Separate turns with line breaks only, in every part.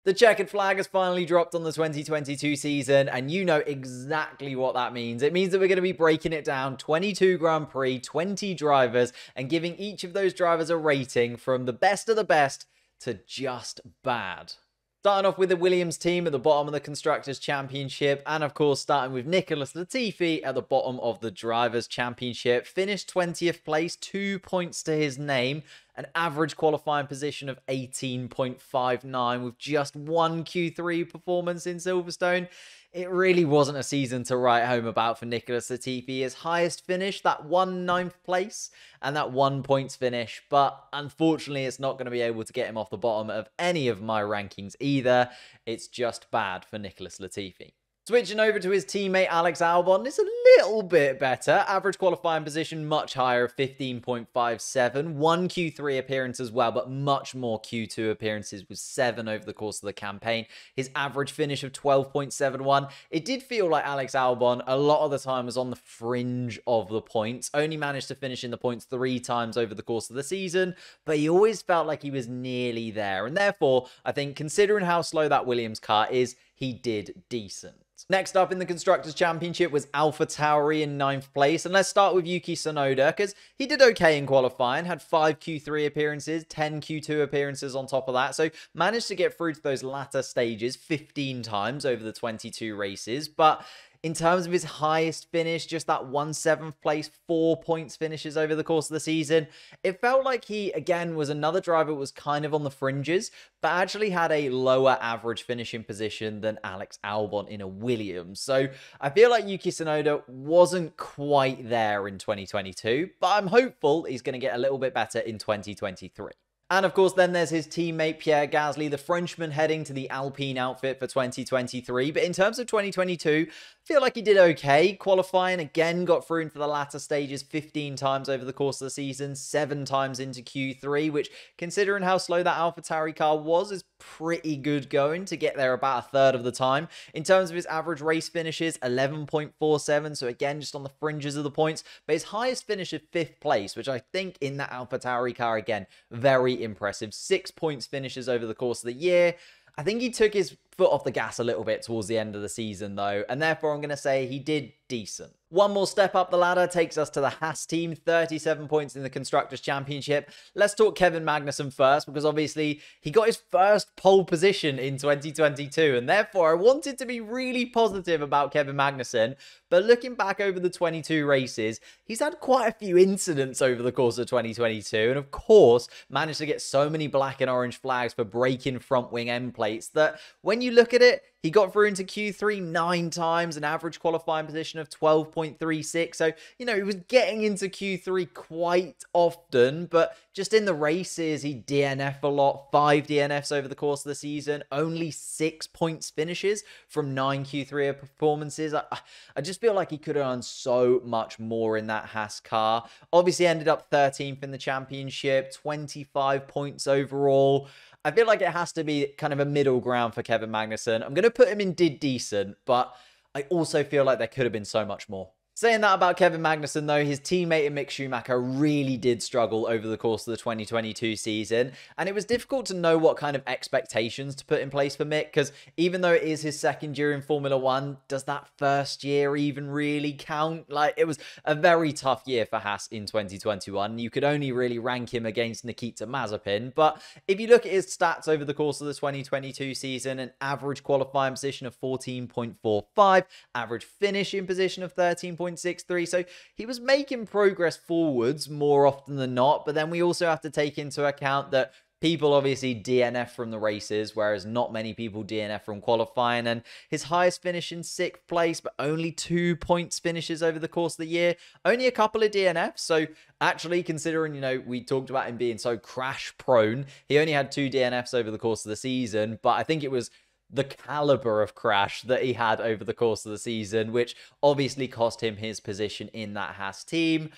The checkered flag has finally dropped on the 2022 season, and you know exactly what that means. It means that we're going to be breaking it down 22 Grand Prix, 20 drivers, and giving each of those drivers a rating from the best of the best to just bad. Starting off with the Williams team at the bottom of the Constructors' Championship, and of course starting with Nicholas Latifi at the bottom of the Drivers' Championship. Finished 20th place, 2 points to his name, an average qualifying position of 18.59 with just one Q3 performance in Silverstone. It really wasn't a season to write home about for Nicholas Latifi. His highest finish, that 9th place, and that 1 points finish. But unfortunately, it's not going to be able to get him off the bottom of any of my rankings either. It's just bad for Nicholas Latifi. Switching over to his teammate Alex Albon, it's a little bit better. Average qualifying position much higher, 15.57. One Q3 appearance as well, but much more Q2 appearances with 7 over the course of the campaign. His average finish of 12.71. It did feel like Alex Albon a lot of the time was on the fringe of the points. Only managed to finish in the points 3 times over the course of the season, but he always felt like he was nearly there. And therefore, I think considering how slow that Williams car is, he did decent. Next up in the Constructors' Championship was AlphaTauri in 9th place. And let's start with Yuki Tsunoda, because he did okay in qualifying. Had 5 Q3 appearances, 10 Q2 appearances on top of that. So managed to get through to those latter stages 15 times over the 22 races. But in terms of his highest finish, just that 7th place, 4 points finishes over the course of the season. It felt like he, again, was another driver that was kind of on the fringes, but actually had a lower average finishing position than Alex Albon in a Williams. So I feel like Yuki Tsunoda wasn't quite there in 2022, but I'm hopeful he's going to get a little bit better in 2023. And of course, then there's his teammate Pierre Gasly, the Frenchman heading to the Alpine outfit for 2023. But in terms of 2022, I feel like he did okay. Qualifying, again, got through into the latter stages 15 times over the course of the season, 7 times into Q3, which, considering how slow that AlphaTauri car was, is pretty good going to get there about a third of the time. In terms of his average race finishes, 11.47, so again, just on the fringes of the points. But his highest finish of 5th place, which I think in that AlphaTauri car, again, very impressive. 6 points finishes over the course of the year. I think he took his foot off the gas a little bit towards the end of the season, though, and therefore I'm going to say he did decent. One more step up the ladder takes us to the Haas team, 37 points in the Constructors' Championship. Let's talk Kevin Magnussen first, because obviously he got his first pole position in 2022, and therefore I wanted to be really positive about Kevin Magnussen. But looking back over the 22 races, he's had quite a few incidents over the course of 2022, and of course managed to get so many black and orange flags for breaking front wing end plates that when you look at it, he got through into Q3 9 times, an average qualifying position of 12.36. So, you know, he was getting into Q3 quite often, but just in the races, he DNF'd a lot. 5 DNFs over the course of the season, only 6 points finishes from 9 Q3 performances. I just feel like he could have done so much more in that Haas car. Obviously ended up 13th in the championship, 25 points overall. I feel like it has to be kind of a middle ground for Kevin Magnussen. I'm going to put him in did decent, but I also feel like there could have been so much more. Saying that about Kevin Magnussen, though, his teammate Mick Schumacher really did struggle over the course of the 2022 season, and it was difficult to know what kind of expectations to put in place for Mick, because even though it is his second year in Formula 1, does that first year even really count? Like, it was a very tough year for Haas in 2021. You could only really rank him against Nikita Mazepin, but if you look at his stats over the course of the 2022 season, an average qualifying position of 14.45, average finishing position of 13.63, so he was making progress forwards more often than not. But then we also have to take into account that people obviously DNF from the races, whereas not many people DNF from qualifying. And his highest finish in 6th place, but only 2 points finishes over the course of the year. Only a couple of DNFs. So actually, considering, you know, we talked about him being so crash prone, he only had 2 DNFs over the course of the season. But I think it was the caliber of crash that he had over the course of the season, which obviously cost him his position in that Haas team.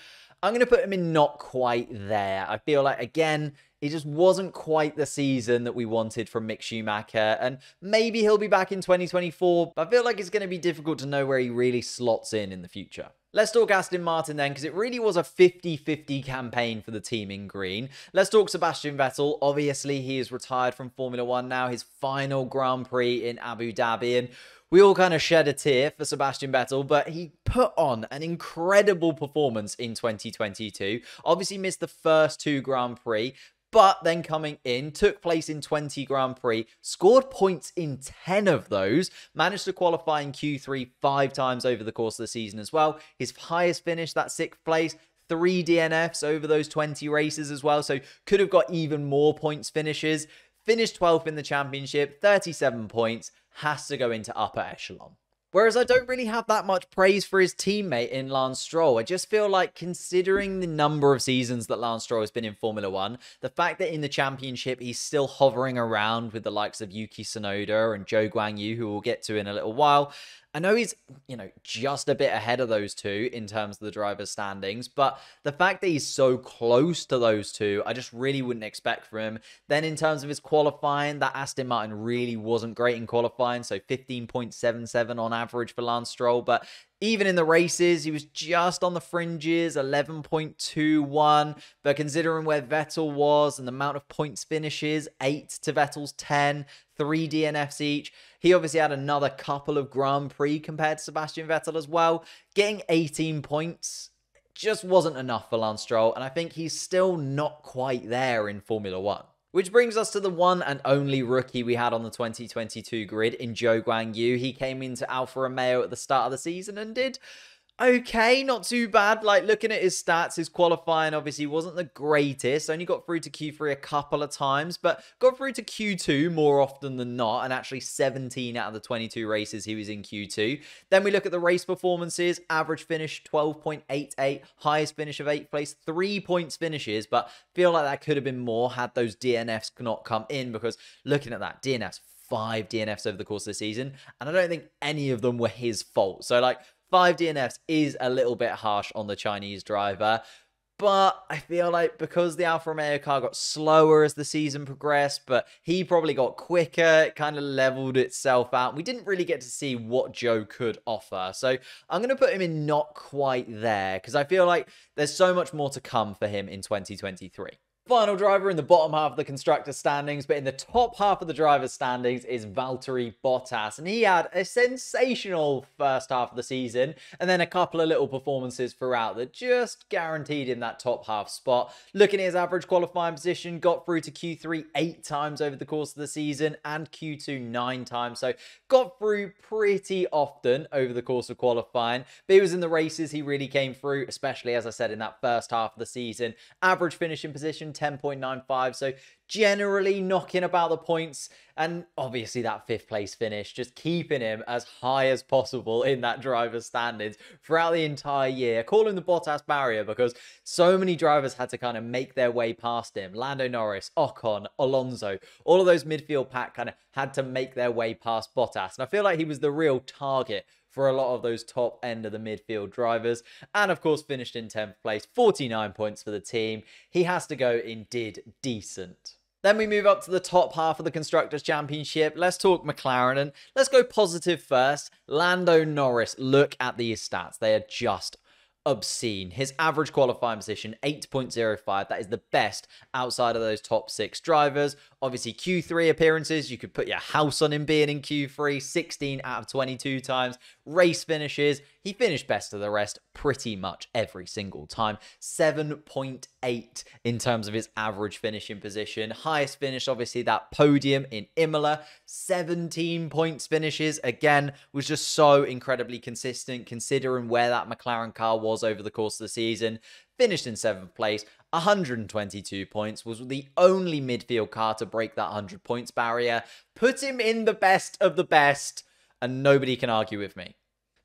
I'm going to put him in not quite there. I feel like, again, it just wasn't quite the season that we wanted from Mick Schumacher, and maybe he'll be back in 2024, but I feel like it's going to be difficult to know where he really slots in the future. Let's talk Aston Martin then, because it really was a 50-50 campaign for the team in green. Let's talk Sebastian Vettel. Obviously, he is retired from Formula 1 now, his final Grand Prix in Abu Dhabi, and we all kind of shed a tear for Sebastian Vettel, but he put on an incredible performance in 2022. Obviously missed the first 2 Grand Prix, but then coming in, took place in 20 Grand Prix, scored points in 10 of those, managed to qualify in Q3 5 times over the course of the season as well. His highest finish, that 6th place, 3 DNFs over those 20 races as well, so could have got even more points finishes. Finished 12th in the championship, 37 points, has to go into upper echelon. Whereas I don't really have that much praise for his teammate in Lance Stroll. I just feel like, considering the number of seasons that Lance Stroll has been in Formula 1, the fact that in the championship he's still hovering around with the likes of Yuki Tsunoda and Zhou Guanyu, who we'll get to in a little while. I know he's, just a bit ahead of those two in terms of the driver's standings, but the fact that he's so close to those two, I just really wouldn't expect from him. Then in terms of his qualifying, that Aston Martin really wasn't great in qualifying, so 15.77 on average for Lance Stroll, but even in the races, he was just on the fringes, 11.21. But considering where Vettel was and the amount of points finishes, 8 to Vettel's 10, 3 DNFs each. He obviously had another couple of Grand Prix compared to Sebastian Vettel as well. Getting 18 points just wasn't enough for Lance Stroll, and I think he's still not quite there in Formula 1. Which brings us to the one and only rookie we had on the 2022 grid in Zhou Guanyu. He came into Alfa Romeo at the start of the season and did okay, not too bad. Like, looking at his stats, his qualifying obviously wasn't the greatest. Only got through to Q3 a couple of times, but got through to Q2 more often than not, and actually 17 out of the 22 races he was in Q2. Then we look at the race performances. Average finish 12.88, highest finish of 8th place, 3 points finishes, but feel like that could have been more had those DNFs not come in, because looking at that, DNFs, 5 DNFs over the course of the season, and I don't think any of them were his fault. So, like, 5 DNFs is a little bit harsh on the Chinese driver, but I feel like because the Alfa Romeo car got slower as the season progressed, but he probably got quicker, it kind of leveled itself out. We didn't really get to see what Zhou could offer, so I'm going to put him in not quite there, because I feel like there's so much more to come for him in 2023. Final driver in the bottom half of the constructor standings, but in the top half of the driver's standings is Valtteri Bottas, and he had a sensational first half of the season and then a couple of little performances throughout that just guaranteed him that top half spot. Looking at his average qualifying position, got through to Q3 8 times over the course of the season and Q2 9 times, so got through pretty often over the course of qualifying, but he was in the races, he really came through, especially as I said in that first half of the season. Average finishing position 10.95, so generally knocking about the points, and obviously that 5th place finish, just keeping him as high as possible in that driver's standings throughout the entire year. Call him the Bottas barrier, because so many drivers had to kind of make their way past him. Lando Norris, Ocon, Alonso, all of those midfield pack kind of had to make their way past Bottas, and I feel like he was the real target for a lot of those top end of the midfield drivers, and of course finished in 10th place, 49 points for the team. He has to go in did decent. Then we move up to the top half of the Constructors' Championship. Let's talk McLaren, and let's go positive first. Lando Norris, look at these stats. They are just obscene. His average qualifying position, 8.05. That is the best outside of those top 6 drivers. Obviously, Q3 appearances, you could put your house on him being in Q3, 16 out of 22 times. Race finishes, he finished best of the rest pretty much every single time. 7.8 in terms of his average finishing position. Highest finish, obviously, that podium in Imola. 17 points finishes, again, was just so incredibly consistent considering where that McLaren car was over the course of the season. Finished in 7th place, 122 points, was the only midfield car to break that 100 points barrier. Put him in the best of the best, and nobody can argue with me.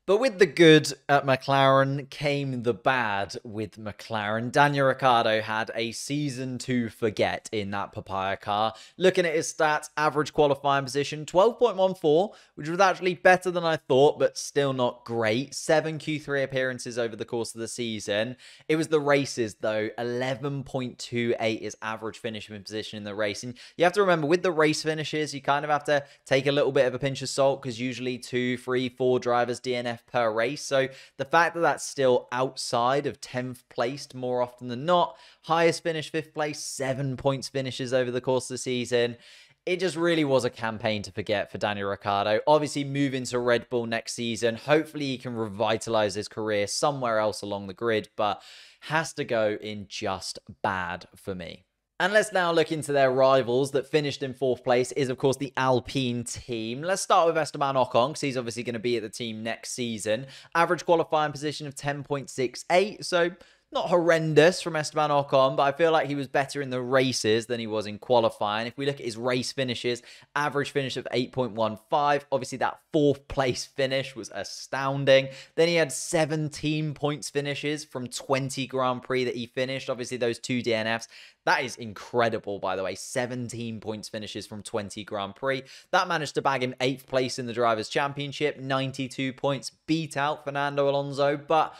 But with the good at McLaren came the bad with McLaren. Daniel Ricciardo had a season to forget in that papaya car. Looking at his stats, average qualifying position, 12.14, which was actually better than I thought, but still not great. 7 Q3 appearances over the course of the season. It was the races, though. 11.28 is average finishing position in the race. And you have to remember, with the race finishes, you kind of have to take a little bit of a pinch of salt, because usually 2, 3, 4 drivers DNF DNF per race. So the fact that that's still outside of 10th placed more often than not, highest finish 5th place, 7 points finishes over the course of the season. It just really was a campaign to forget for Daniel Ricciardo. Obviously, moving to Red Bull next season. Hopefully, he can revitalize his career somewhere else along the grid, but has to go in just bad for me. And let's now look into their rivals that finished in 4th place is, of course, the Alpine team. Let's start with Esteban Ocon, because he's obviously going to be at the team next season. Average qualifying position of 10.68, so not horrendous from Esteban Ocon, but I feel like he was better in the races than he was in qualifying. If we look at his race finishes, average finish of 8.15. Obviously, that 4th place finish was astounding. Then he had 17 points finishes from 20 Grand Prix that he finished. Obviously, those 2 DNFs. That is incredible, by the way. 17 points finishes from 20 Grand Prix. That managed to bag him 8th place in the Drivers' Championship. 92 points, beat out Fernando Alonso, but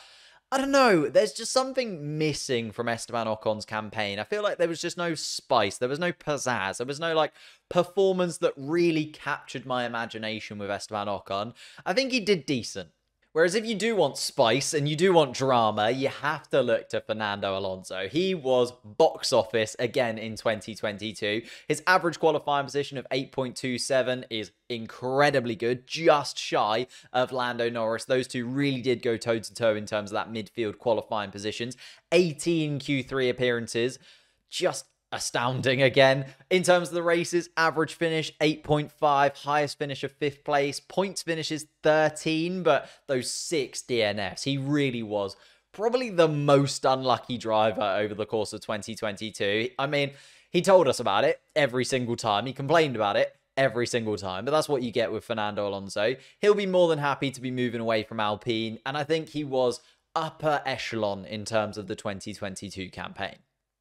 I don't know, there's just something missing from Esteban Ocon's campaign. I feel like there was just no spice, there was no pizzazz, there was no, like, performance that really captured my imagination with Esteban Ocon. I think he did decent. Whereas if you do want spice and you do want drama, you have to look to Fernando Alonso. He was box office again in 2022. His average qualifying position of 8.27 is incredibly good, just shy of Lando Norris. Those two really did go toe-to-toe in terms of that midfield qualifying positions. 18 Q3 appearances, just astounding again. In terms of the races, average finish 8.5, highest finish of 5th place, points finishes 13, but those 6 DNFs, he really was probably the most unlucky driver over the course of 2022. I mean, he told us about it every single time. He complained about it every single time, but that's what you get with Fernando Alonso. He'll be more than happy to be moving away from Alpine, and I think he was upper echelon in terms of the 2022 campaign.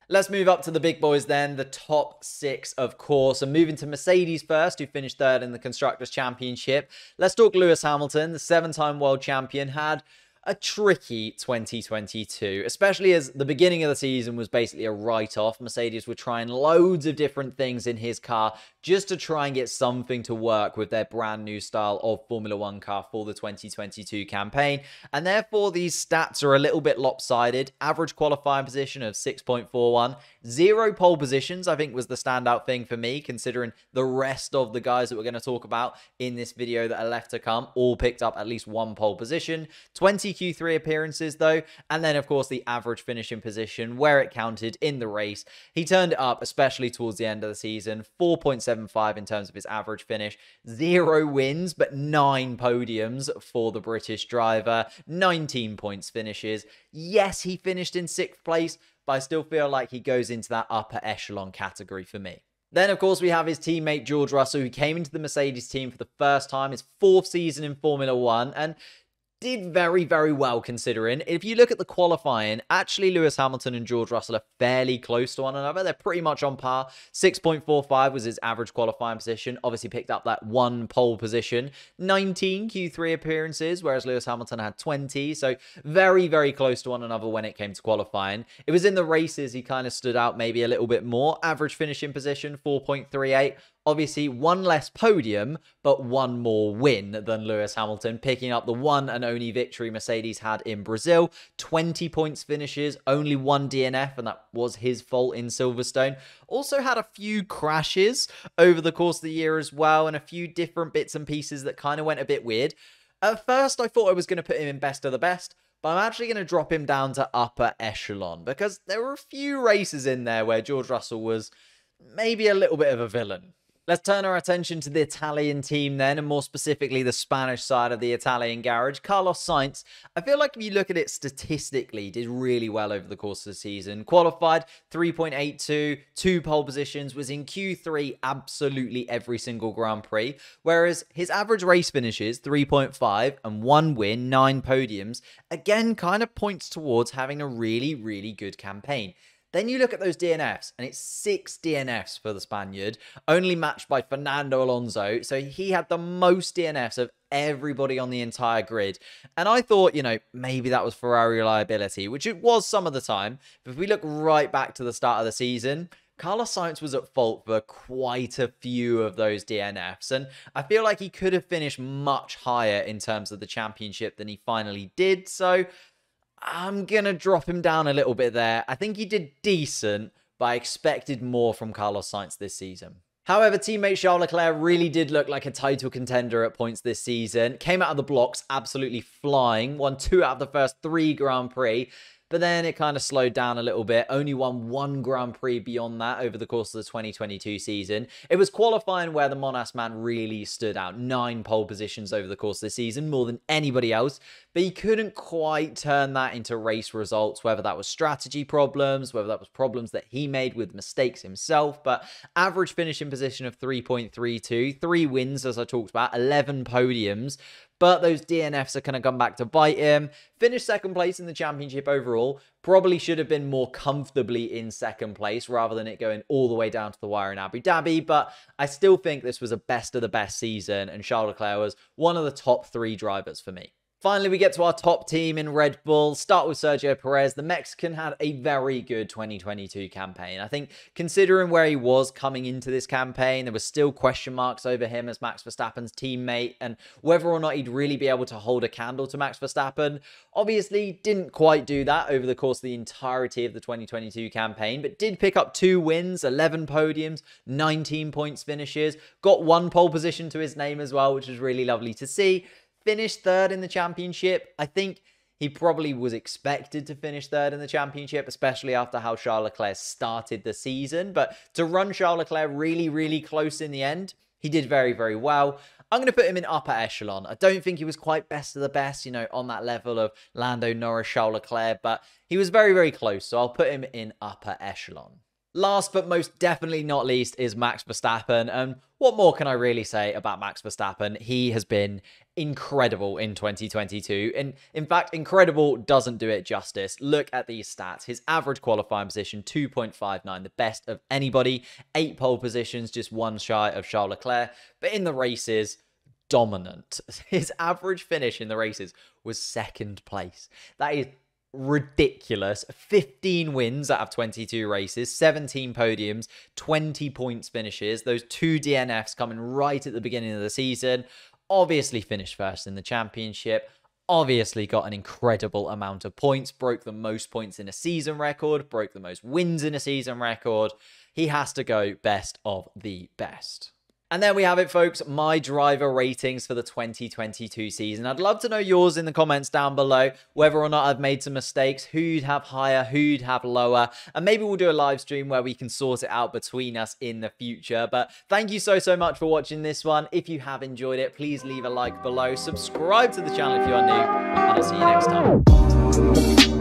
Let's move up to the big boys then, the top 6, of course, and moving to Mercedes first, who finished 3rd in the Constructors' Championship. Let's talk Lewis Hamilton, the 7-time world champion, had a tricky 2022, especially as the beginning of the season was basically a write-off. Mercedes were trying loads of different things in his car just to try and get something to work with their brand new style of Formula 1 car for the 2022 campaign. And therefore, these stats are a little bit lopsided. Average qualifying position of 6.41. 0 pole positions, I think, was the standout thing for me, considering the rest of the guys that we're going to talk about in this video that are left to come all picked up at least 1 pole position. 20 Q3 appearances, though, and then, of course, the average finishing position where it counted in the race. He turned it up, especially towards the end of the season. 4.75 in terms of his average finish. 0 wins, but 9 podiums for the British driver. 19 points finishes. Yes, he finished in 6th place, but I still feel like he goes into that upper echelon category for me. Then, of course, we have his teammate George Russell, who came into the Mercedes team for the first time, his 4th season in Formula 1, and did very, very well considering. If you look at the qualifying, actually Lewis Hamilton and George Russell are fairly close to one another. They're pretty much on par. 6.45 was his average qualifying position. Obviously picked up that 1 pole position. 19 Q3 appearances, whereas Lewis Hamilton had 20. So very, very close to one another when it came to qualifying. It was in the races he kind of stood out maybe a little bit more. Average finishing position, 4.38. Obviously, 1 less podium, but 1 more win than Lewis Hamilton, picking up the one and only victory Mercedes had in Brazil. 20 points finishes, only 1 DNF, and that was his fault in Silverstone. Also had a few crashes over the course of the year as well, and a few different bits and pieces that kind of went a bit weird. At first, I thought I was going to put him in best of the best, but I'm actually going to drop him down to upper echelon, because there were a few races in there where George Russell was maybe a little bit of a villain. Let's turn our attention to the Italian team then, and more specifically the Spanish side of the Italian garage. Carlos Sainz, I feel like if you look at it statistically, did really well over the course of the season. Qualified 3.82, 2 pole positions, was in Q3 absolutely every single Grand Prix, whereas his average race finishes 3.5 and 1 win, 9 podiums, again kind of points towards having a really, really good campaign. Then you look at those DNFs, and it's 6 DNFs for the Spaniard, only matched by Fernando Alonso. So he had the most DNFs of everybody on the entire grid. And I thought, you know, maybe that was Ferrari reliability, which it was some of the time. But if we look right back to the start of the season, Carlos Sainz was at fault for quite a few of those DNFs, and I feel like he could have finished much higher in terms of the championship than he finally did, so I'm going to drop him down a little bit there. I think he did decent, but I expected more from Carlos Sainz this season. However, teammate Charles Leclerc really did look like a title contender at points this season. Came out of the blocks absolutely flying, won 2 out of the first 3 Grand Prix. But then it kind of slowed down a little bit. Only won 1 Grand Prix beyond that over the course of the 2022 season. It was qualifying where the Monash man really stood out. 9 pole positions over the course of the season, more than anybody else. But he couldn't quite turn that into race results, whether that was strategy problems, whether that was problems that he made with mistakes himself. But average finishing position of 3.32, 3 wins, as I talked about, 11 podiums. But those DNFs are going to come back to bite him. Finished second place in the championship overall. Probably should have been more comfortably in second place rather than it going all the way down to the wire in Abu Dhabi. But I still think this was a best of the best season, and Charles Leclerc was one of the top 3 drivers for me. Finally, we get to our top team in Red Bull. Start with Sergio Perez. The Mexican had a very good 2022 campaign. I think considering where he was coming into this campaign, there were still question marks over him as Max Verstappen's teammate and whether or not he'd really be able to hold a candle to Max Verstappen. Obviously, didn't quite do that over the course of the entirety of the 2022 campaign, but did pick up 2 wins, 11 podiums, 19 points finishes, got 1 pole position to his name as well, which was really lovely to see. Finished 3rd in the championship. I think he probably was expected to finish 3rd in the championship, especially after how Charles Leclerc started the season. But to run Charles Leclerc really, really close in the end, he did very, very well. I'm going to put him in upper echelon. I don't think he was quite best of the best, you know, on that level of Lando, Norris, Charles Leclerc, but he was very, very close. So I'll put him in upper echelon. Last but most definitely not least is Max Verstappen. And what more can I really say about Max Verstappen? He has been incredible in 2022. And in fact, incredible doesn't do it justice. Look at these stats. His average qualifying position, 2.59, the best of anybody. 8 pole positions, just 1 shy of Charles Leclerc. But in the races, dominant. His average finish in the races was 2nd place. That is ridiculous. 15 wins out of 22 races, 17 podiums, 20 points finishes. Those 2 DNFs coming right at the beginning of the season. Obviously finished 1st in the championship. Obviously got an incredible amount of points. Broke the most points in a season record. Broke the most wins in a season record. He has to go best of the best. And there we have it, folks, my driver ratings for the 2022 season. I'd love to know yours in the comments down below, whether or not I've made some mistakes, who you'd have higher, who you'd have lower, and maybe we'll do a live stream where we can sort it out between us in the future. But thank you so much for watching this one. If you have enjoyed it, please leave a like below, subscribe to the channel if you are new, and I'll see you next time.